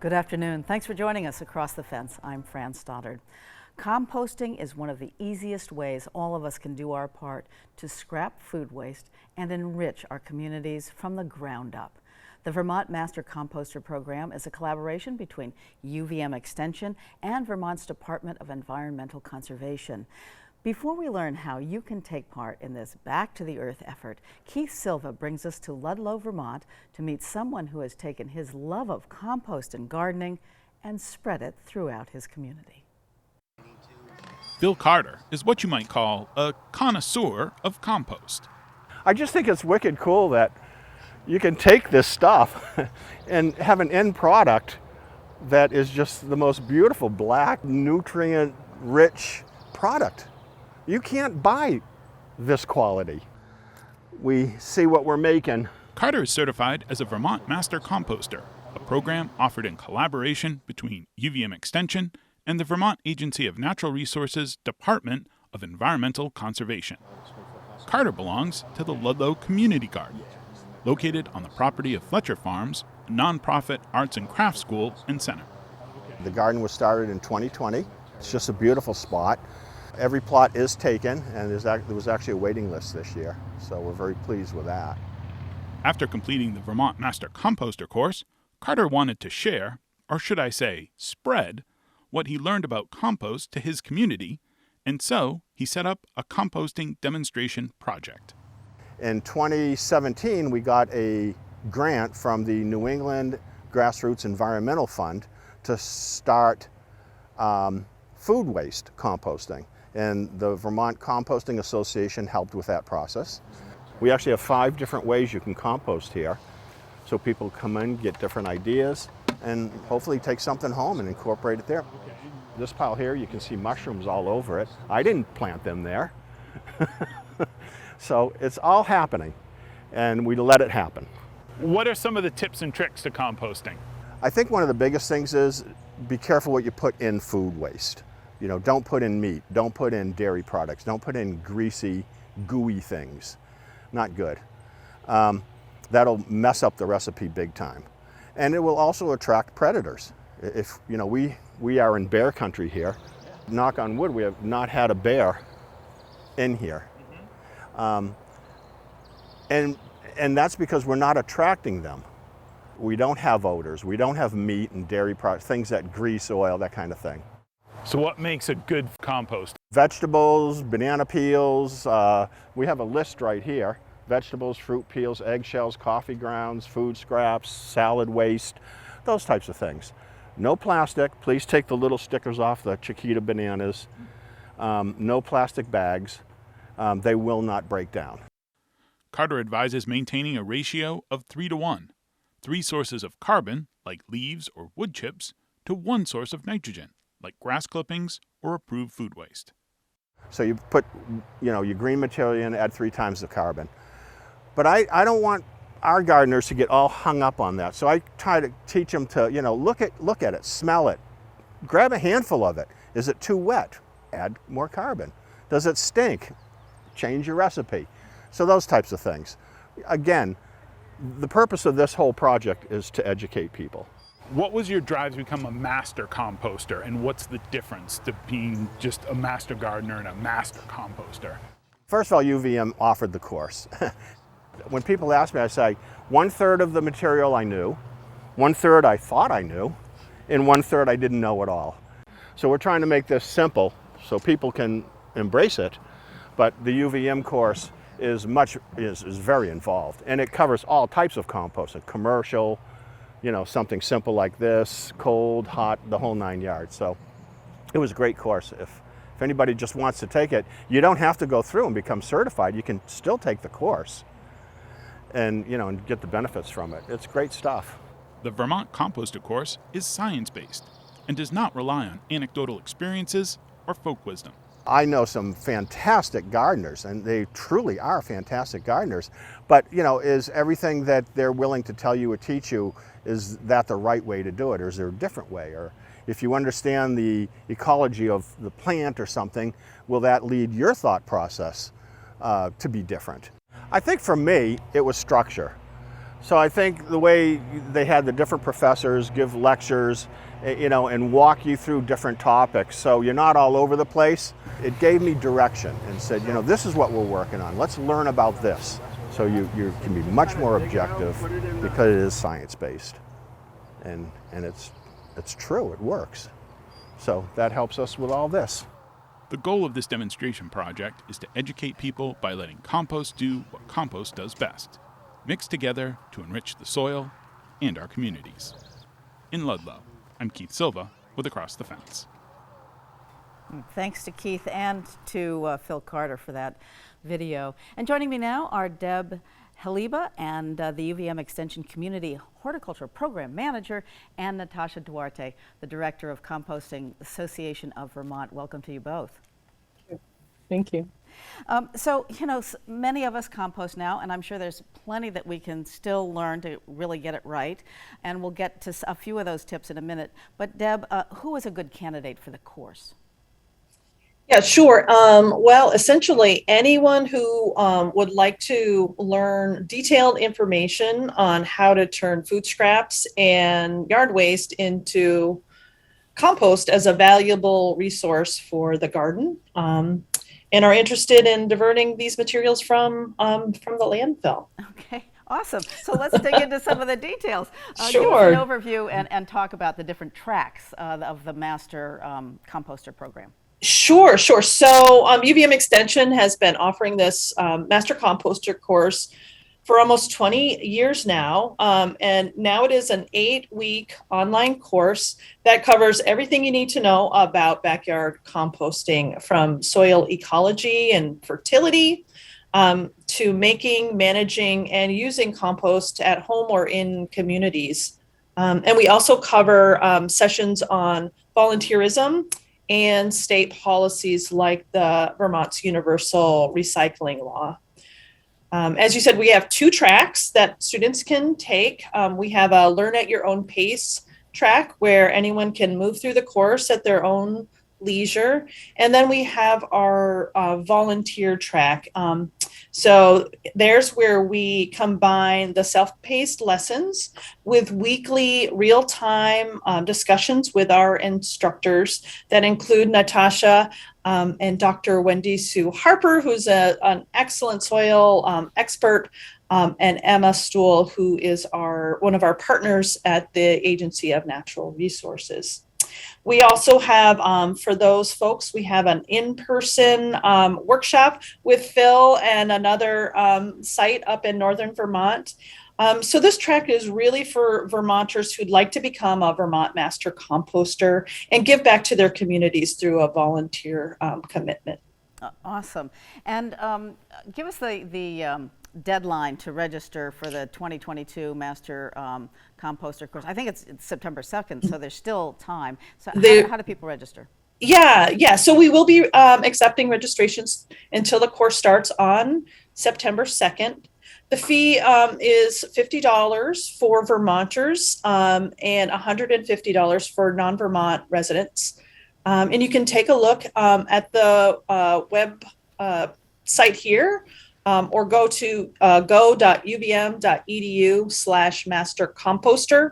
Good afternoon. Thanks for joining us across the fence. I'm Fran Stoddard. Composting is one of the easiest ways all of us can do our part to scrap food waste and enrich our communities from the ground up. The Vermont Master Composter program is a collaboration between UVM Extension and Vermont's Department of Environmental Conservation. Before we learn how you can take part in this Back to the Earth effort, Keith Silva brings us to Ludlow, Vermont to meet someone who has taken his love of compost and gardening and spread it throughout his community. Bill Carter is what you might call a connoisseur of compost. I just think it's wicked cool that you can take this stuff and have an end product that is just the most beautiful, black, nutrient-rich product. You can't buy this quality. We see what we're making. Carter is certified as a Vermont Master Composter, a program offered in collaboration between UVM Extension and the Vermont Agency of Natural Resources Department of Environmental Conservation. Carter belongs to the Ludlow Community Garden, located on the property of Fletcher Farms, a nonprofit arts and crafts school and center. The garden was started in 2020. It's just a beautiful spot. Every plot is taken, and there was actually a waiting list this year, so we're very pleased with that. After completing the Vermont Master Composter course, Carter wanted to share, or should I say, spread, what he learned about compost to his community, and so he set up a composting demonstration project. In 2017, we got a grant from the New England Grassroots Environmental Fund to start food waste composting. And the Vermont Composting Association helped with that process. We actually have 5 different ways you can compost here. So people come in, get different ideas, and hopefully take something home and incorporate it there. This pile here, you can see mushrooms all over it. I didn't plant them there. So it's all happening, and we let it happen. What are some of the tips and tricks to composting? I think one of the biggest things is be careful what you put in food waste. You know, don't put in meat, don't put in dairy products, don't put in greasy, gooey things. Not good. That'll mess up the recipe big time. And it will also attract predators. If, you know, we are in bear country here. Knock on wood, we have not had a bear in here. And that's because we're not attracting them. We don't have odors, we don't have meat and dairy products, things that grease, oil, that kind of thing. So what makes a good compost? Vegetables, banana peels, we have a list right here. Vegetables, fruit peels, eggshells, coffee grounds, food scraps, salad waste, those types of things. No plastic, please take the little stickers off the Chiquita bananas. No plastic bags, they will not break down. Carter advises maintaining a ratio of 3:1. 3 sources of carbon, like leaves or wood chips, to 1 source of nitrogen, like grass clippings or approved food waste. So you put, you know, your green material in, add 3 times the carbon. But I don't want our gardeners to get all hung up on that. So I try to teach them to, you know, look at it, smell it, grab a handful of it. Is it too wet? Add more carbon. Does it stink? Change your recipe. So those types of things. Again, the purpose of this whole project is to educate people. What was your drive to become a master composter, and what's the difference to being just a master gardener and a master composter? First of all, UVM offered the course. When people ask me, I say 1/3 of the material I knew, 1/3 I thought I knew, and 1/3 I didn't know at all. So we're trying to make this simple so people can embrace it, but the UVM course is very involved, and it covers all types of composting, commercial, you know, something simple like this, cold, hot, the whole 9 yards. So it was a great course. If anybody just wants to take it, you don't have to go through and become certified. You can still take the course and, you know, and get the benefits from it. It's great stuff. The Vermont Composter course is science-based and does not rely on anecdotal experiences or folk wisdom. I know some fantastic gardeners, and they truly are fantastic gardeners, but, you know, is everything that they're willing to tell you or teach you, is that the right way to do it, or is there a different way? Or if you understand the ecology of the plant or something, will that lead your thought process to be different? I think for me, it was structure. So I think the way they had the different professors give lectures, and walk you through different topics, so you're not all over the place, it gave me direction and said, this is what we're working on. Let's learn about this. So you can be much more objective because it is science-based. And it's true, it works. So that helps us with all this. The goal of this demonstration project is to educate people by letting compost do what compost does best: mix together to enrich the soil and our communities. In Ludlow, I'm Keith Silva with Across the Fence. Thanks to Keith and to Phil Carter for that video. And joining me now are Deb Heleba and the UVM Extension Community Horticulture Program Manager, and Natasha Duarte, the Director of Composting Association of Vermont. Welcome to you both. Thank you. So, many of us compost now, and I'm sure there's plenty that we can still learn to really get it right. And we'll get to a few of those tips in a minute. But Deb, who is a good candidate for the course? Yeah, sure. Well, essentially anyone who would like to learn detailed information on how to turn food scraps and yard waste into compost as a valuable resource for the garden, and are interested in diverting these materials from the landfill. Okay, awesome. So let's dig into some of the details. Sure. Give us an overview and talk about the different tracks of the Master Composter program. Sure. So UVM Extension has been offering this Master Composter course for almost 20 years now. And now it is an 8-week online course that covers everything you need to know about backyard composting, from soil ecology and fertility to making, managing, and using compost at home or in communities. And we also cover sessions on volunteerism and state policies like the Vermont's Universal Recycling Law. As you said, we have 2 tracks that students can take. We have a Learn at Your Own Pace track where anyone can move through the course at their own leisure. And then we have our volunteer track. So there's where we combine the self-paced lessons with weekly real-time discussions with our instructors that include Natasha and Dr. Wendy Sue Harper, who's an excellent soil expert, and Emma Stool, who is one of our partners at the Agency of Natural Resources. We also have, for those folks, we have an in-person workshop with Phil and another site up in northern Vermont. So this track is really for Vermonters who'd like to become a Vermont Master Composter and give back to their communities through a volunteer commitment. Awesome. And give us the deadline to register for the 2022 Master Composter course. I think it's September 2nd, so there's still time. So how do people register? Yeah. So we will be accepting registrations until the course starts on September 2nd. The fee is $50 for Vermonters and $150 for non-Vermont residents. And you can take a look at the web site here, or go to go.uvm.edu/mastercomposter,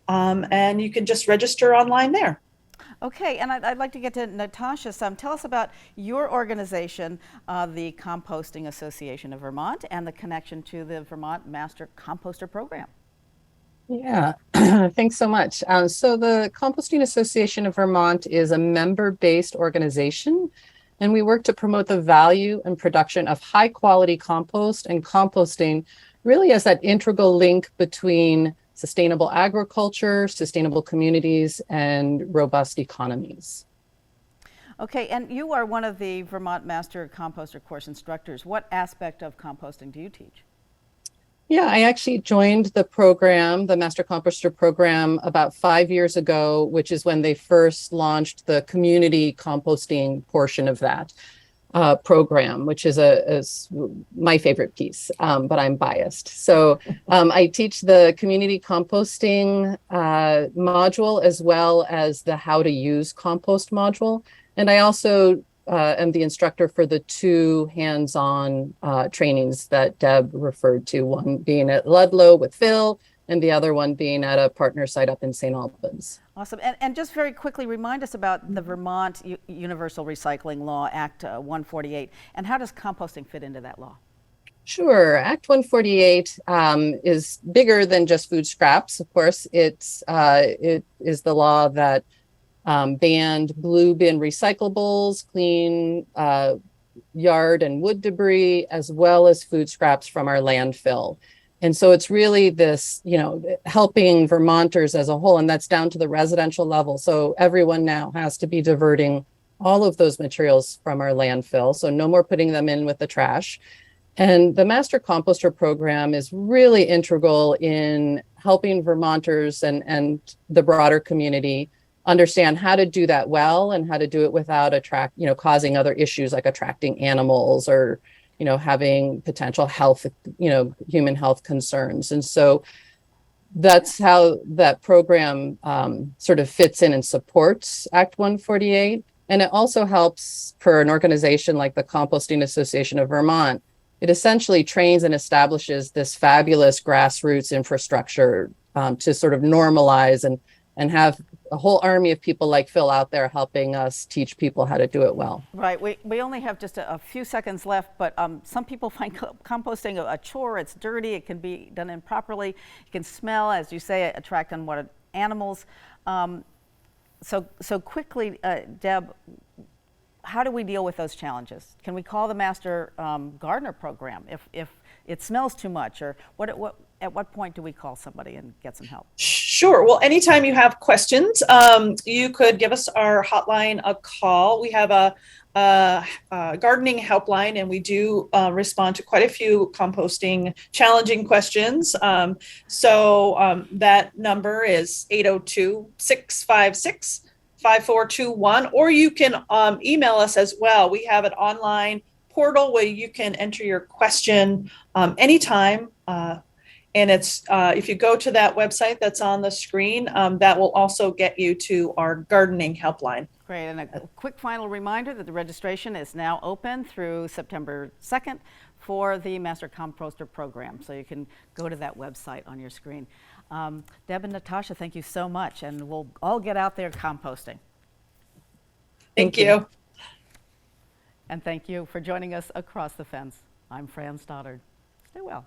and you can just register online there. Okay, and I'd like to get to Natasha some. Tell us about your organization, the Composting Association of Vermont, and the connection to the Vermont Master Composter program. Yeah, thanks so much. So the Composting Association of Vermont is a member-based organization, and we work to promote the value and production of high-quality compost and composting, really as that integral link between sustainable agriculture, sustainable communities, and robust economies. Okay, and you are one of the Vermont Master Composter course instructors. What aspect of composting do you teach? Yeah, I actually joined the program, the Master Composter program, about 5 years ago, which is when they first launched the community composting portion of that program, which is my favorite piece, but I'm biased. So I teach the community composting module as well as the how to use compost module. And I also am the instructor for the two hands-on trainings that Deb referred to, one being at Ludlow with Phil and the other one being at a partner site up in St. Albans. Awesome. And just very quickly, remind us about the Vermont Universal Recycling Law, Act 148, and how does composting fit into that law? Sure. Act 148 is bigger than just food scraps. Of course, it is the law that banned blue bin recyclables, clean yard and wood debris, as well as food scraps from our landfill. And so it's really this, helping Vermonters as a whole, and that's down to the residential level. So everyone now has to be diverting all of those materials from our landfill. So no more putting them in with the trash. And the Master Composter program is really integral in helping Vermonters and the broader community understand how to do that well and how to do it without causing other issues like attracting animals or having potential health, human health concerns. And so that's how that program sort of fits in and supports Act 148. And it also helps for an organization like the Composting Association of Vermont. It essentially trains and establishes this fabulous grassroots infrastructure to sort of normalize and have a whole army of people like Phil out there helping us teach people how to do it well. Right. We only have just a few seconds left, but some people find composting a chore. It's dirty. It can be done improperly. It can smell, as you say, attract unwanted animals. So quickly, Deb, how do we deal with those challenges? Can we call the Master Gardener program if it smells too much, or at what point do we call somebody and get some help? Sure. Well, anytime you have questions, you could give us our hotline a call. We have a gardening helpline, and we do respond to quite a few composting challenging questions. That number is 802-656-5421, or you can email us as well. We have an online portal where you can enter your question anytime. And it's if you go to that website that's on the screen, that will also get you to our gardening helpline. Great. And a quick final reminder that the registration is now open through September 2nd for the Master Composter program. So you can go to that website on your screen. Deb and Natasha, thank you so much. And we'll all get out there composting. Thank you. And thank you for joining us across the fence. I'm Fran Stoddard. Stay well.